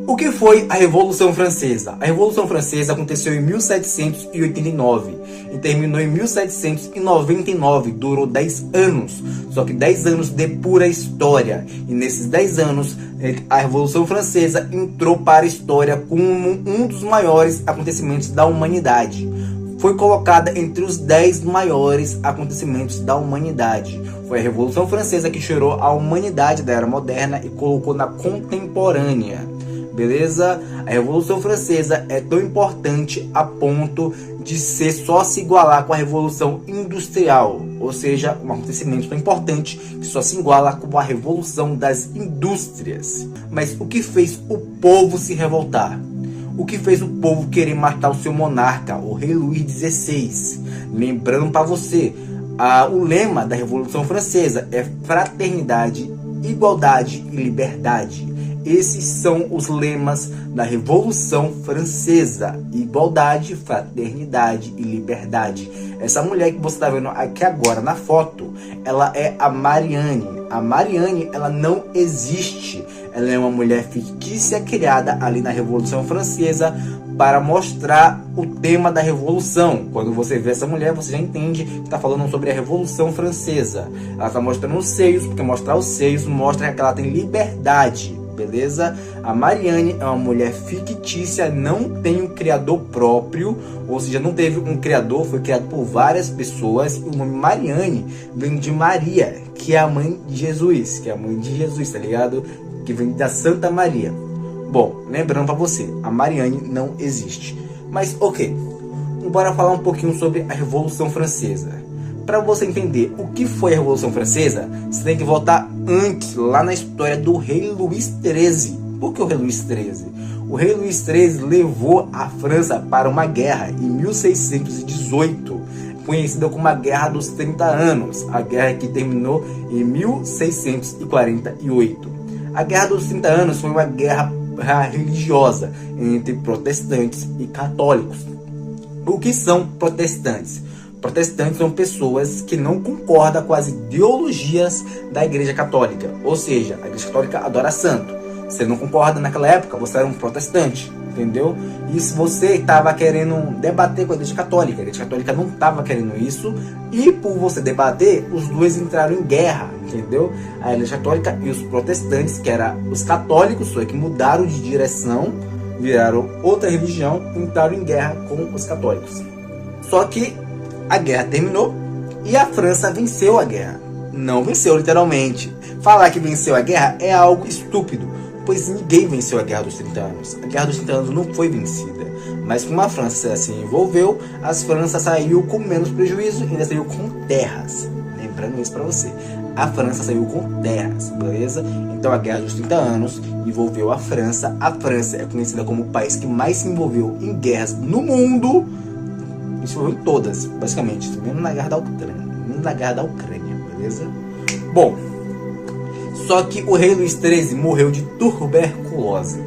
O que foi a Revolução Francesa? A Revolução Francesa aconteceu em 1789 e terminou em 1799. Durou 10 anos, só que 10 anos de pura história. E nesses 10 anos, a Revolução Francesa entrou para a história como um dos maiores acontecimentos da humanidade. Foi colocada entre os 10 maiores acontecimentos da humanidade. Foi a Revolução Francesa que tirou a humanidade da era moderna e colocou na contemporânea. Beleza? A Revolução Francesa é tão importante a ponto de ser só se igualar com a Revolução Industrial. Ou seja, um acontecimento tão importante que só se iguala com a Revolução das Indústrias. Mas o que fez o povo se revoltar? O que fez o povo querer matar o seu monarca, o rei Luís XVI? Lembrando para você, o lema da Revolução Francesa é fraternidade, igualdade e liberdade. Esses são os lemas da Revolução Francesa: igualdade, fraternidade e liberdade. Essa mulher que você está vendo aqui agora na foto, ela é a Marianne. A Marianne, ela não existe. Ela é uma mulher fictícia criada ali na Revolução Francesa para mostrar o tema da Revolução. Quando você vê essa mulher, você já entende que está falando sobre a Revolução Francesa. Ela está mostrando os seios, porque mostrar os seios mostra que ela tem liberdade. Beleza? A Marianne é uma mulher fictícia, não tem um criador próprio, ou seja, não teve um criador, foi criado por várias pessoas. E o nome Marianne vem de Maria, que é a mãe de Jesus, tá ligado? Que vem da Santa Maria. Bom, lembrando para você, a Marianne não existe. Mas ok, bora falar um pouquinho sobre a Revolução Francesa. Para você entender o que foi a Revolução Francesa, você tem que voltar antes, lá na história do rei Luís XIII. Por que o rei Luís XIII? O rei Luís XIII levou a França para uma guerra em 1618, conhecida como a Guerra dos 30 Anos, a guerra que terminou em 1648. A Guerra dos 30 Anos foi uma guerra religiosa entre protestantes e católicos. O que são protestantes? Protestantes são pessoas que não concordam com as ideologias da Igreja Católica. Ou seja, a Igreja Católica adora santo. Você não concorda naquela época, você era um protestante, entendeu? E se você estava querendo debater com a Igreja Católica não estava querendo isso. E por você debater, os dois entraram em guerra, entendeu? A Igreja Católica e os protestantes, que eram os católicos, só que mudaram de direção, viraram outra religião, entraram em guerra com os católicos. Só que a guerra terminou e a França venceu a guerra. Não venceu literalmente. Falar que venceu a guerra é algo estúpido, pois ninguém venceu a Guerra dos 30 Anos. A Guerra dos 30 Anos não foi vencida. Mas como a França se envolveu, a França saiu com menos prejuízo e ainda saiu com terras. Lembrando isso para você. A França saiu com terras, beleza? Então a Guerra dos 30 Anos envolveu a França. A França é conhecida como o país que mais se envolveu em guerras no mundo. Isso foi em todas, basicamente, mesmo na Guerra da Ucrânia, beleza? Bom, só que o rei Luís XIII morreu de tuberculose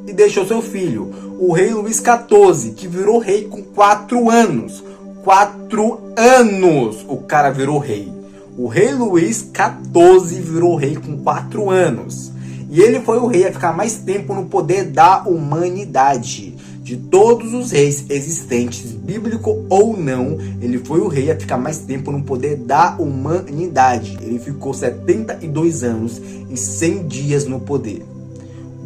e deixou seu filho, o rei Luís XIV, que virou rei com 4 anos. 4 anos o cara virou rei. O rei Luís XIV virou rei com 4 anos. E ele foi o rei a ficar mais tempo no poder da humanidade. De todos os reis existentes, bíblico ou não, ele foi o rei a ficar mais tempo no poder da humanidade. Ele ficou 72 anos e 100 dias no poder.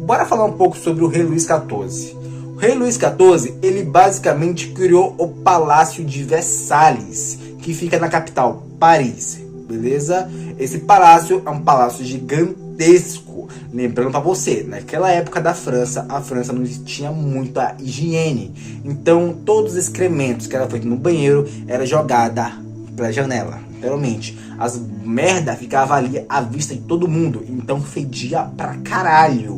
Bora falar um pouco sobre o rei Luís XIV. O rei Luís XIV, ele basicamente criou o Palácio de Versalhes, que fica na capital, Paris, beleza? Esse palácio é um palácio gigantesco. Lembrando para você, naquela época da França, a França não tinha muita higiene. Então, todos os excrementos que era feito no banheiro era jogada pela janela, literalmente. As merda ficava ali à vista de todo mundo, então fedia pra caralho,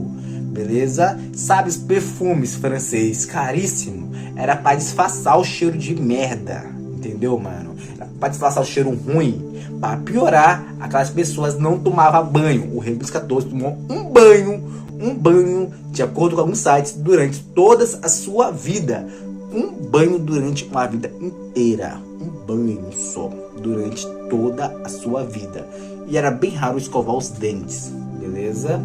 beleza? Sabe, os perfumes francês caríssimo era para disfarçar o cheiro de merda, entendeu, mano? Era para disfarçar o cheiro ruim. Para piorar, aquelas pessoas não tomavam banho. O rei Luís XIV tomou um banho, de acordo com alguns sites, durante toda a sua vida. Um banho durante uma vida inteira. Um banho só, durante toda a sua vida. E era bem raro escovar os dentes, beleza?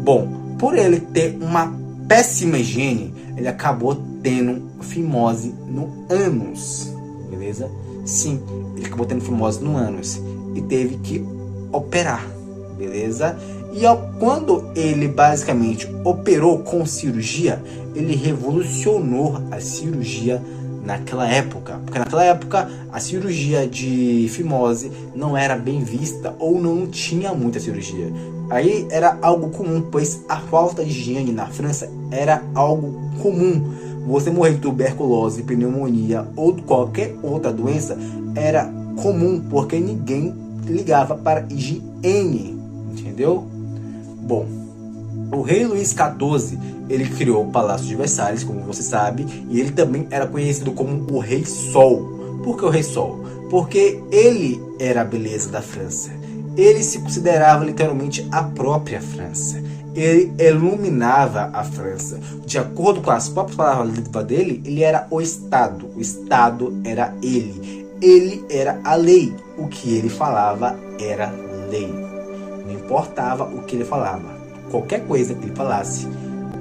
Bom, por ele ter uma péssima higiene, ele acabou tendo fimose no ânus, beleza? Sim, ele acabou tendo fimose no ânus e teve que operar, beleza? E quando ele basicamente operou com cirurgia, ele revolucionou a cirurgia naquela época. Porque naquela época a cirurgia de fimose não era bem vista ou não tinha muita cirurgia. Aí era algo comum, pois a falta de higiene na França era algo comum. Você morrer de tuberculose, pneumonia ou qualquer outra doença era comum, porque ninguém ligava para higiene, entendeu? Bom, o rei Luís XIV, ele criou o Palácio de Versalhes, como você sabe, e ele também era conhecido como o Rei Sol. Por que o Rei Sol? Porque ele era a beleza da França. Ele se considerava literalmente a própria França. Ele iluminava a França. De acordo com as próprias palavras dele, ele era o Estado. O Estado era ele. Ele era a lei. O que ele falava era lei. Não importava o que ele falava. Qualquer coisa que ele falasse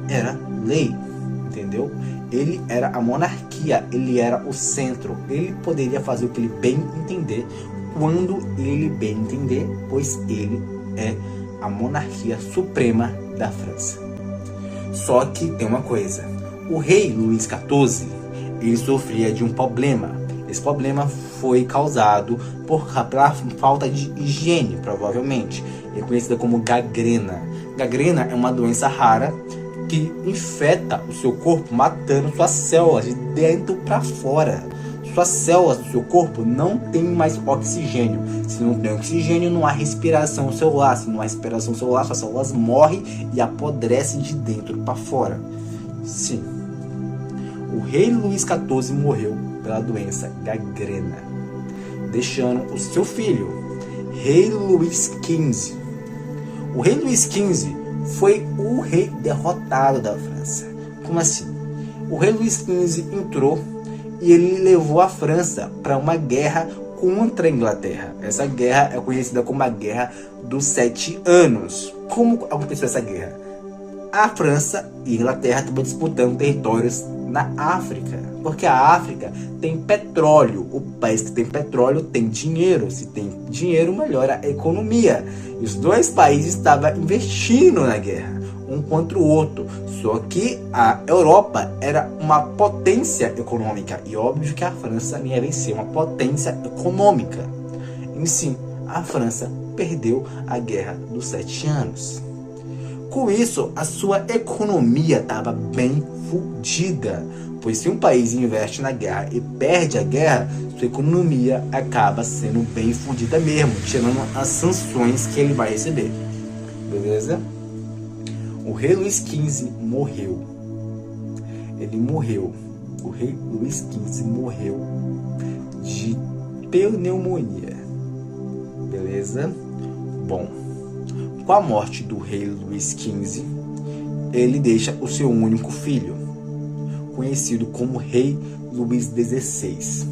era lei. Entendeu? Ele era a monarquia. Ele era o centro. Ele poderia fazer o que ele bem entender, quando ele bem entender, pois ele é a monarquia suprema da França. Só que tem uma coisa. O rei Luís XIV, ele sofria de um problema. Esse problema foi causado pela falta de higiene, provavelmente. É conhecida como gangrena. Gangrena é uma doença rara que infeta o seu corpo, matando suas células de dentro para fora. Suas células do seu corpo não tem mais oxigênio. Se não tem oxigênio, não há respiração celular. Se não há respiração celular, suas células morrem e apodrecem de dentro para fora. Sim. O rei Luís XIV morreu pela doença gangrena, deixando o seu filho, rei Luís XV. O rei Luís XV foi o rei derrotado da França. Como assim? O rei Luís XV entrou e ele levou a França para uma guerra contra a Inglaterra. Essa guerra é conhecida como a Guerra dos 7 Anos. Como aconteceu essa guerra? A França e a Inglaterra estavam disputando territórios na África, porque a África tem petróleo. O país que tem petróleo tem dinheiro. Se tem dinheiro, melhora a economia. E os dois países estavam investindo na guerra, um contra o outro. Só que a Europa era uma potência econômica, e óbvio que a França ia vencer uma potência econômica. E sim, a França perdeu a Guerra dos 7 Anos. Com isso, a sua economia estava bem fodida, pois se um país investe na guerra e perde a guerra, sua economia acaba sendo bem fodida mesmo, tirando as sanções que ele vai receber. Beleza? O rei Luís XV morreu. Ele morreu. O rei Luís XV morreu de pneumonia. Beleza? Bom, com a morte do rei Luís XV, ele deixa o seu único filho, conhecido como rei Luís XVI.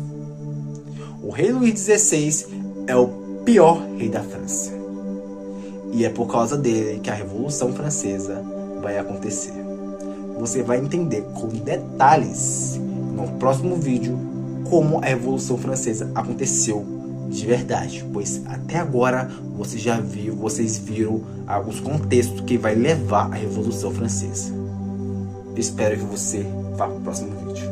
O rei Luís XVI é o pior rei da França. E é por causa dele que a Revolução Francesa vai acontecer. Você vai entender com detalhes no próximo vídeo como a Revolução Francesa aconteceu de verdade, pois até agora vocês viram alguns contextos que vai levar à Revolução Francesa. Espero que você vá para o próximo vídeo.